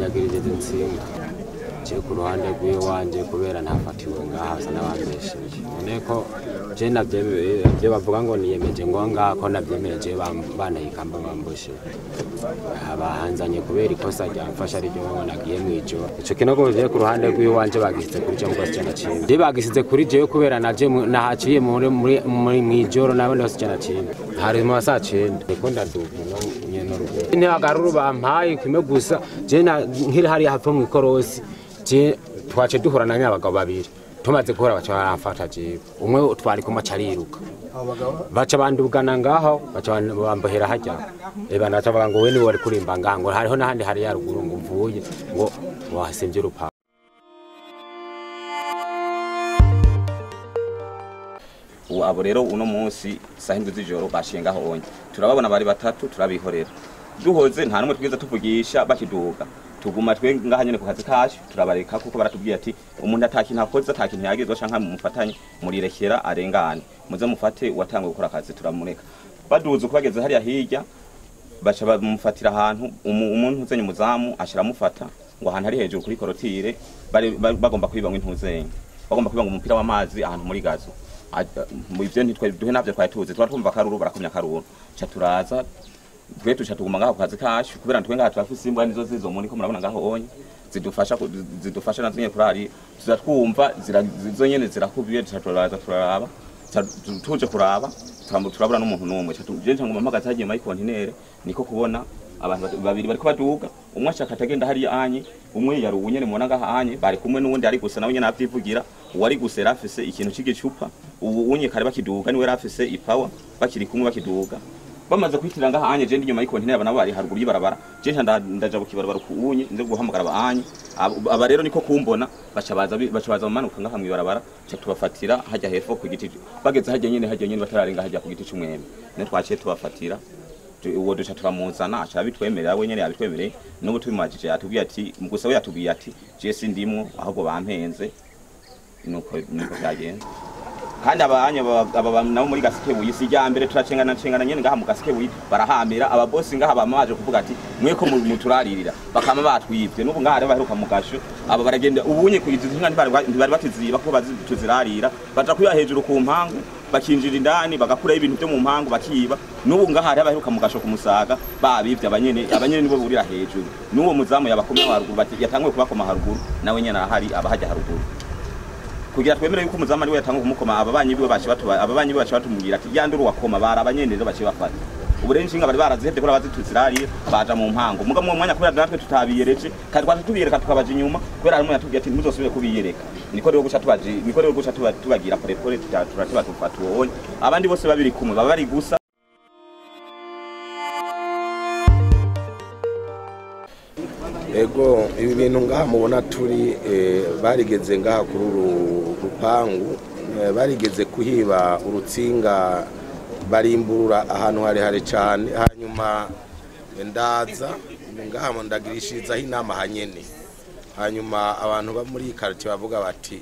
banyagirije insinga je ku ruhande rw'iwanje kubera ntafatiwe ngaha hasa n'abambesheje none ko je navyemeye bavuga ngo niyemeje ngo ngaha ko navyemeje banayikamba bamboshe abahanzanye kubera ikosa ryamfasha ari ryo nagiye mwijoro ico kinogo je ku ruhande rw'iwanje bagisize kuri cyo ngo cyana cinde je bagisize kuri je kubera naje nahaciye muri mwijoro nabo ndose cyana cinde hari mu saa 9 niko ndaduka no nyeno rugo ni agaruru bampaye kimwe gusa je nkiri hari hapfa mu ikorosi je twace duhura na nyabagabo babiri tumaze guhura baca baramfata je umwe twari kuma cariruka baca bandugana ngaho baca bambohera hajya banaca bavuga ngo we ni wari kurimba ngango hariho nahandi hari yaruguru ngo mvuye ngo wasimvye rupa abo rero uno munsi sahindu z'ijoro bashinga honye turababona bari batatu turabihorera duhoze nta numwe twiza tuvugisha bakiduga tuguma twe ngaha nyene ku kazi kacu turabareka kuko baratubwiye ati umuntu atakintu akoze atakintu yagizwe canka mufatanye murirekera arengane muze mufate watangwe gukora akazi turamureka baduze kubageze hariya hirya baca bamufatira ahantu umuntu uzenye umuzamu ashira mufata ngo ahantu ari hejuru kuri korotire bagomba kwibanga intuzenye bagomba kwibanga umupira w'amazi ahantu muri gazo mu ivyo ntitwe duhe navyo twatuze twumva karuru barakomya karuru cha turaza twe tuchatuguma ngaho kazi kacu kubera ntwe ngaho twafise imbwa nizo zizo muri ko murabona ngaho onye zidufasha nazinye kurari tuzatwumva zizo nyene zirakubiye turaza turaraba tuje kuraba turabura n'umuntu n'umwe je ntanguma mpagaze hagiye mai kontinere niko kubona abantu babiri bariko baduga umwe ashaka atagenda hari anye umwe yari unyene mubona ngaho anye bari kumwe n'uwundi ari gusa nawe nyene avyivugira uwari gusera afise ikintu c'igicupa ubu unye kare bakiduga niwe rafise ipower bakiri kumwe bakiduga bamaze kwitirira ngaha anye je ndi nyuma y'ikontine nabo bari haruguru y'ibarabara je ndaja bukibarabara ku unye nze guhamagara abanye aba rero niko kumbona baca baza bamanuka ngaha mu ibarabara cyo tubafatira hajya hepfo ku giti bageze hajya nyene batararenga hajya ku giti c'umwembe ne twaciye tubafatira uwo duca turamuzana acha bitwemerera we nyene yabitwemereye n'ubu tubimajije atubwiye ati mugusa we yatubwiye ati je sindimwo ahubwo bampenze nuko byagenze kandi abanye nabo muri Gasikebuye sijya mbere turacengana nyene ngaha mu Gasikebuye barahamira aba boss ngaha bamaje kuvuga ati mweko muturaririra bakama batwivye n'ubu ngaha rero baheruka mu gasho aba baragenda ubunye kuyiziza inka ntibari batiziba ko bazituzirarira baja kuya hejuru ku mpangu bakinjira indani bagakura ibintu byo mu mpangu bakiba n'ubu ngaha rero baheruka mu gasho kumusaga babivye abanyene nibo burira hejuru n'uwo muzamu yabakomye haruguru yatangwe kubakoma haruguru nawe nyene ahari abahajya haruguru kugira twemere yuko umuzamu ari we yatanga kumukoma ababanyi biwe baci batumubwira ati yanduru wakoma barabanyene rero baci bafata uburenje inga bari barazihebye ko bazituzirariye baja mu mpango muga mu mwanya kubera natwe tutabiyereje kandi twatubiyereka tukabaje inyuma kubera harimo yatubwiye ati muzosubire kubiyereka niko rero guca tubagira pore turatiba tufata uwo abandi bose babiri kumwe baba bari gusa ego ibi bintu ngaha mubona turi barigeze ngaha kuri rupangu barigeze kuhiba urutsinga barimburura ahantu harehare cyane hanyuma ndaza ngaha ndagirishirizaho inama hanyene hanyuma abantu ba muri quartier bavuga bati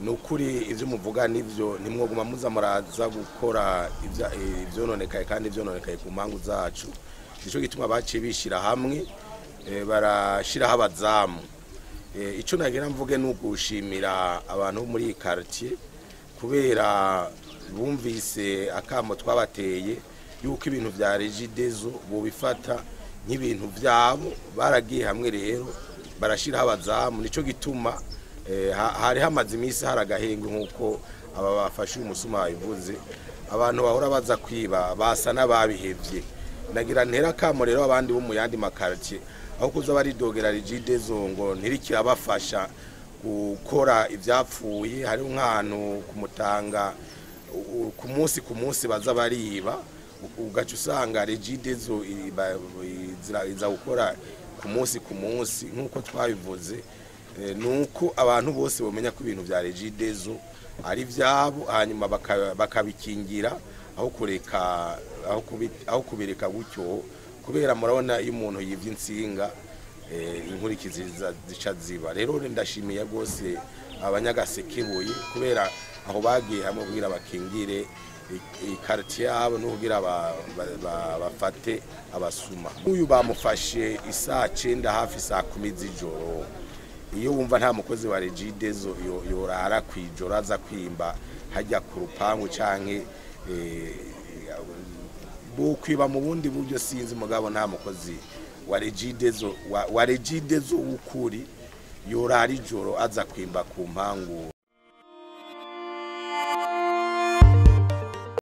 nukuri ivyo muvuga nivyo nimwoguma muza muraza gukora ivyononekaye kandi ivyononekaye ku mpangu zacu nico gituma baciye bishira hamwe barashiraho abazamu ico nagira mvuge n'ugushimira abantu muri quartier kubera bumvise akamo twabateye yuko ibintu vya Regideso bo bifata nk'ibintu vyabo baragiye hamwe rero barashiraho abazamu nico gituma hari hamaze imisi haragahengwe nkuko aba bafashe umusuma bivuze abantu bahora baza kwiba basa n'ababihevye nagira ntera kamo rero abandi bo mu yandi makartie aho kuza baridogera Regideso ngo ntirikira bafasha gukora ivyapfuye hari nk'ahantu kumutanga ku munsi baza bariba ugaca usanga Regideso iza gukora ku munsi nk'uko twabivuze nuko abantu bose bamenya ko ibintu vya Regideso ari vyabo hanyuma bakabikingira aho kureka aho kubireka gutyo kubera murabona iyo umuntu yivye insinga inkurikizi zica ziba rero ndashimiye gose abanyagasekebuye kubera aho bagiye hamwe kugira bakingire ikartier yabo no kugira bafate abasuma. Uyu bamufashe isaa 9 hafi saa 10 z'ijoro. Iyo wumva nta mukozi wa Regideso yorara kwijoro aza kwimba hajya ku rupangu canke bukwiba mu bundi buryo sinzi mugabo nta mukozi wa Regideso ukuri yorara ijoro aza kwimba ku mpangu.